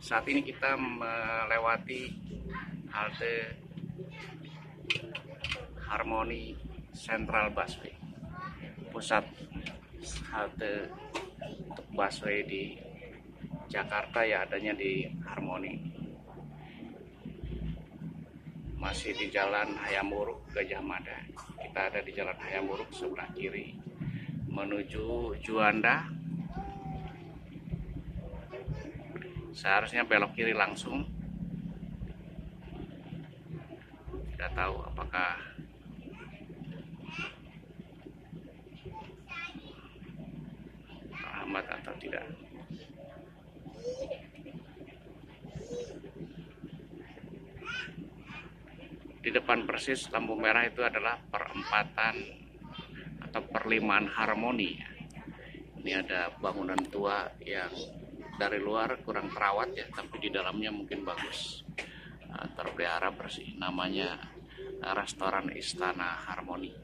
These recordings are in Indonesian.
Saat ini kita melewati halte Harmony Central Busway, pusat halte untuk busway di Jakarta ya adanya di Harmony. Masih di Jalan Hayam Wuruk Gajah Mada. Kita ada di Jalan Hayam Wuruk sebelah kiri menuju Juanda. Seharusnya belok kiri langsung. Tidak tahu apakah terhambat atau tidak. Di depan persis lampu merah itu adalah perempatan atau perlimaan Harmony. Ini ada bangunan tua yang dari luar kurang terawat ya, tapi di dalamnya mungkin bagus, terpelihara bersih. Namanya Restoran Istana Harmony.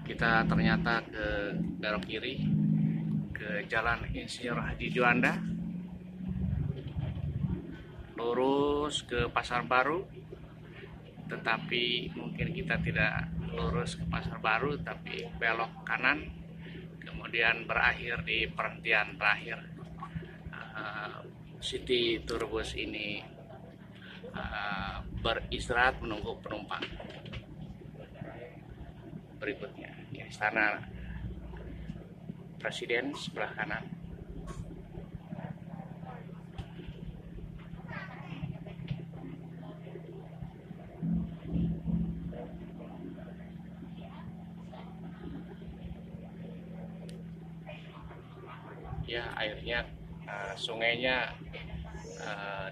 Kita ternyata ke belok kiri ke Jalan Insinyur Haji Juanda, lurus ke Pasar Baru, tetapi mungkin kita tidak lurus ke Pasar Baru tapi belok kanan, kemudian berakhir di perhentian terakhir. City Tourbus ini beristirahat menunggu penumpang. Berikutnya Istana Presiden sebelah kanan. Ya, airnya sungainya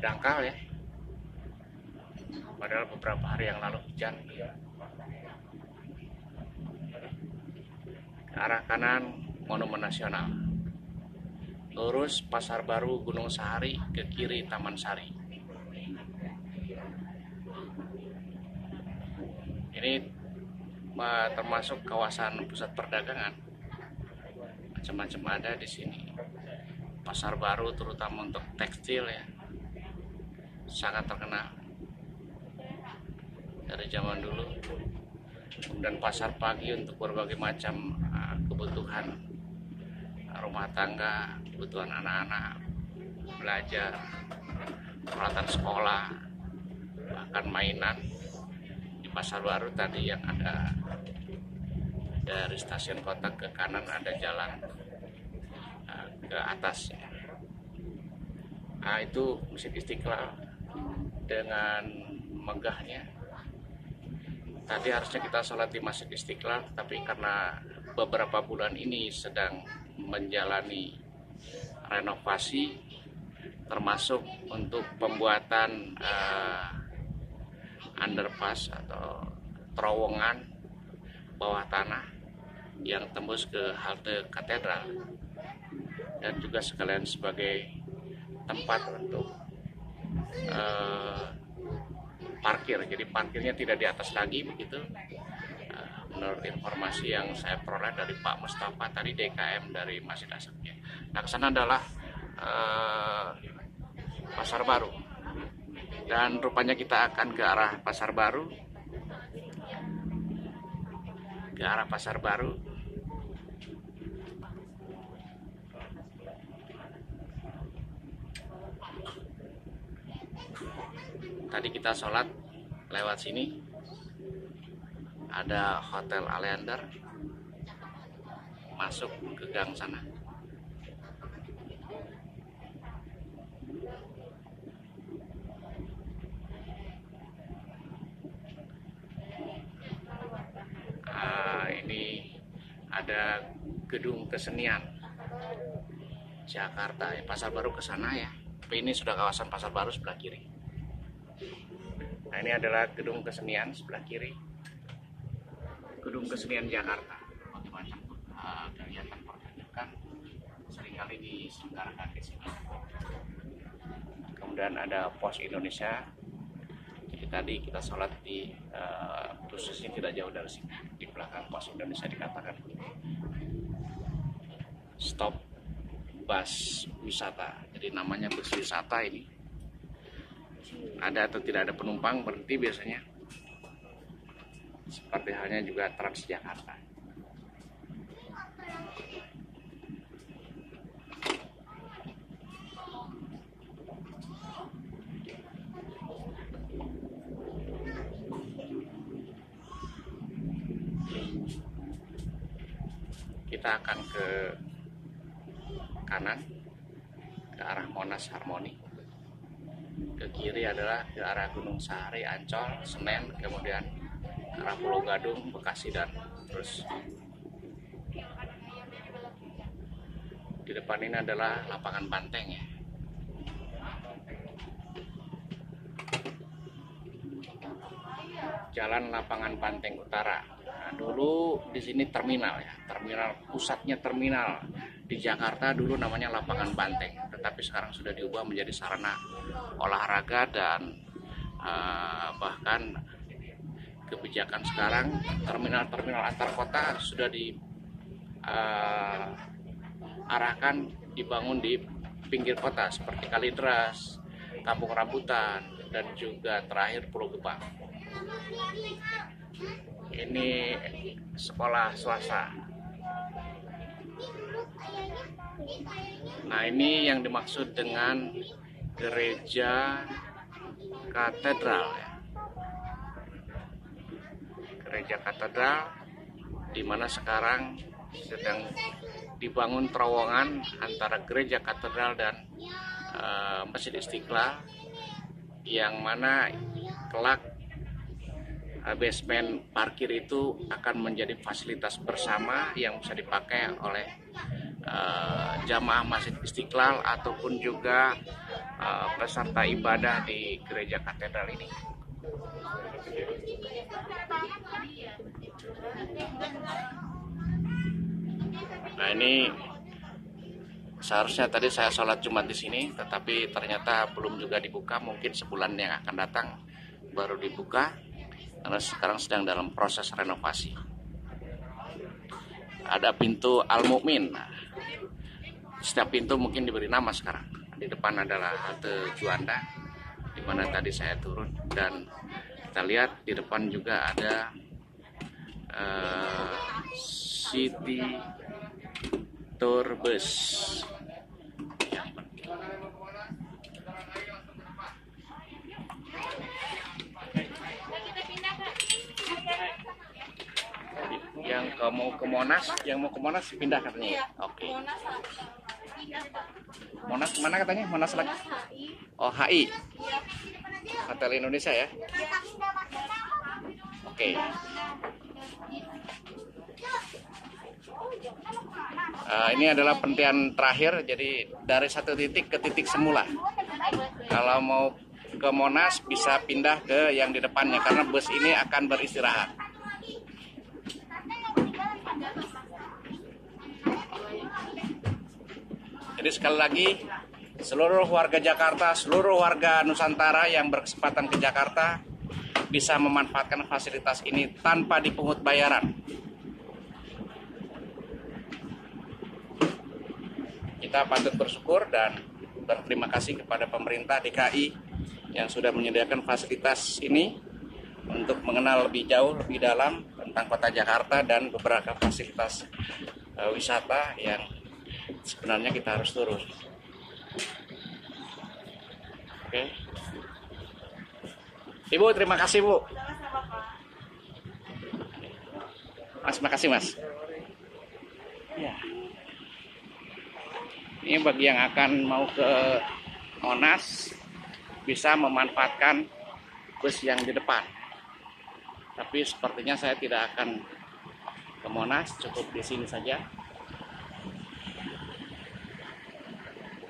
dangkal ya, padahal beberapa hari yang lalu hujan. Ke arah kanan Monumen Nasional, lurus Pasar Baru Gunung Sahari, ke kiri Taman Sari. Ini termasuk kawasan pusat perdagangan, macam-macam ada di sini. Pasar Baru terutama untuk tekstil ya, sangat terkenal dari zaman dulu. Kemudian pasar pagi untuk berbagai macam kebutuhan rumah tangga, kebutuhan anak-anak, belajar, peralatan sekolah, bahkan mainan. Di Pasar Baru tadi yang ada dari stasiun kota ke kanan ada jalan ke atas ya. Nah, itu Masjid Istiqlal dengan megahnya. Tadi harusnya kita sholat di Masjid Istiqlal, tapi karena beberapa bulan ini sedang menjalani renovasi, termasuk untuk pembuatan underpass atau terowongan bawah tanah yang tembus ke halte katedral, dan juga sekalian sebagai tempat untuk parkir. Jadi parkirnya tidak di atas lagi begitu, menurut informasi yang saya peroleh dari Pak Mustafa tadi, DKM dari Masjid Asapnya. Nah, kesana adalah Pasar Baru, dan rupanya kita akan ke arah Pasar Baru, ke arah Pasar Baru. Tadi kita sholat lewat sini, ada Hotel Aleander, masuk ke gang sana. Ini ada Gedung Kesenian Jakarta. Pasar Baru ke sana ya, tapi ini sudah kawasan Pasar Baru sebelah kiri. Nah, ini adalah Gedung Kesenian sebelah kiri, Gedung Kesenian Jakarta. Macam-macam bahkan seringkali diselenggarakan di sini. Kemudian ada Pos Indonesia. Jadi tadi kita sholat di khususnya tidak jauh dari sini, di belakang Pos Indonesia dikatakan stop bus wisata. Jadi namanya bus wisata ini. Ada atau tidak ada penumpang berhenti biasanya. Seperti halnya juga Transjakarta. Kita akan ke kanan, ke arah Monas Harmoni. Ke kiri adalah ke arah Gunung Sahari, Ancol, Senen, kemudian ke arah Pulau Gadung, Bekasi, dan terus. Di depan ini adalah lapangan banteng ya. Jalan Lapangan Banteng Utara. Nah, dulu di sini terminal ya, pusatnya terminal di Jakarta dulu namanya Lapangan Banteng, tetapi sekarang sudah diubah menjadi sarana olahraga dan bahkan kebijakan sekarang terminal-terminal antar kota sudah diarahkan dibangun di pinggir kota seperti Kalideres, Kampung Rambutan, dan juga terakhir Pulau Gebang. Ini sekolah swasta. Nah, ini yang dimaksud dengan gereja katedral ya. Gereja katedral di mana sekarang sedang dibangun terowongan antara gereja katedral dan Masjid Istiqlal, yang mana kelak basement parkir itu akan menjadi fasilitas bersama yang bisa dipakai oleh jamaah Masjid Istiqlal ataupun juga peserta ibadah di gereja katedral ini. Nah, ini seharusnya tadi saya sholat Jumat di sini, tetapi ternyata belum juga dibuka. Mungkin sebulan yang akan datang baru dibuka, karena sekarang sedang dalam proses renovasi. Ada pintu Al-Mu'min. Setiap pintu mungkin diberi nama sekarang. Di depan adalah halte Juanda, di mana tadi saya turun, dan kita lihat di depan juga ada City Tour Bus. Yang mau ke Monas pindah katanya. Oke. Monas mana katanya? Monas lagi. Oh, HI. Hotel Indonesia ya. Oke. Ini adalah pentian terakhir, jadi dari satu titik ke titik semula. Kalau mau ke Monas bisa pindah ke yang di depannya, karena bus ini akan beristirahat. Jadi sekali lagi, seluruh warga Jakarta, seluruh warga Nusantara yang berkesempatan ke Jakarta bisa memanfaatkan fasilitas ini tanpa dipungut bayaran. Kita patut bersyukur dan berterima kasih kepada pemerintah DKI yang sudah menyediakan fasilitas ini untuk mengenal lebih jauh, lebih dalam tentang kota Jakarta dan beberapa fasilitas wisata yang sebenarnya kita harus turun. Oke. Ibu, terima kasih, Bu. Mas, makasih, Mas. Ya. Ini bagi yang akan mau ke Monas bisa memanfaatkan bus yang di depan. Tapi sepertinya saya tidak akan ke Monas, cukup di sini saja.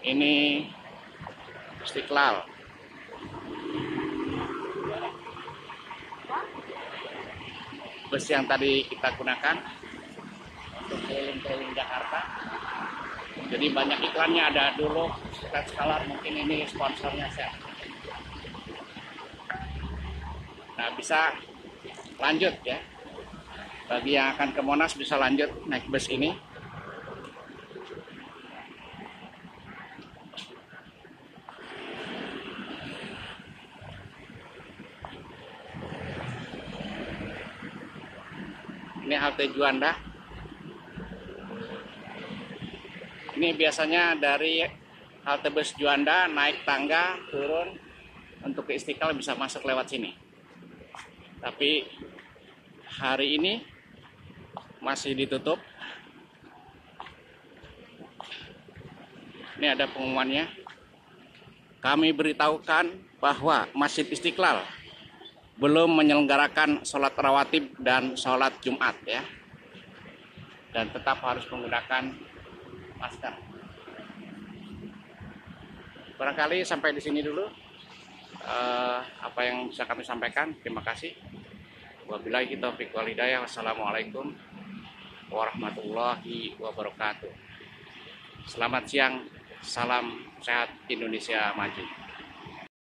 Ini Istiqlal. Bus yang tadi kita gunakan untuk keliling-keliling Jakarta. Jadi banyak iklannya, ada dulu Red Scholar, mungkin ini sponsornya saya. Nah, bisa lanjut ya. Bagi yang akan ke Monas bisa lanjut naik bus ini. Ini halte Juanda. Ini biasanya dari halte bus Juanda naik tangga turun untuk ke Istiqlal bisa masuk lewat sini. Tapi hari ini masih ditutup. Ini ada pengumumannya. Kami beritahukan bahwa Masjid Istiqlal belum menyelenggarakan sholat rawatib dan sholat Jumat ya. Dan tetap harus menggunakan masker. Barangkali sampai di sini dulu apa yang bisa kami sampaikan. Terima kasih. Wabillahi taufiq wal hidayah. Wassalamualaikum warahmatullahi wabarakatuh. Selamat siang. Salam sehat, Indonesia maju.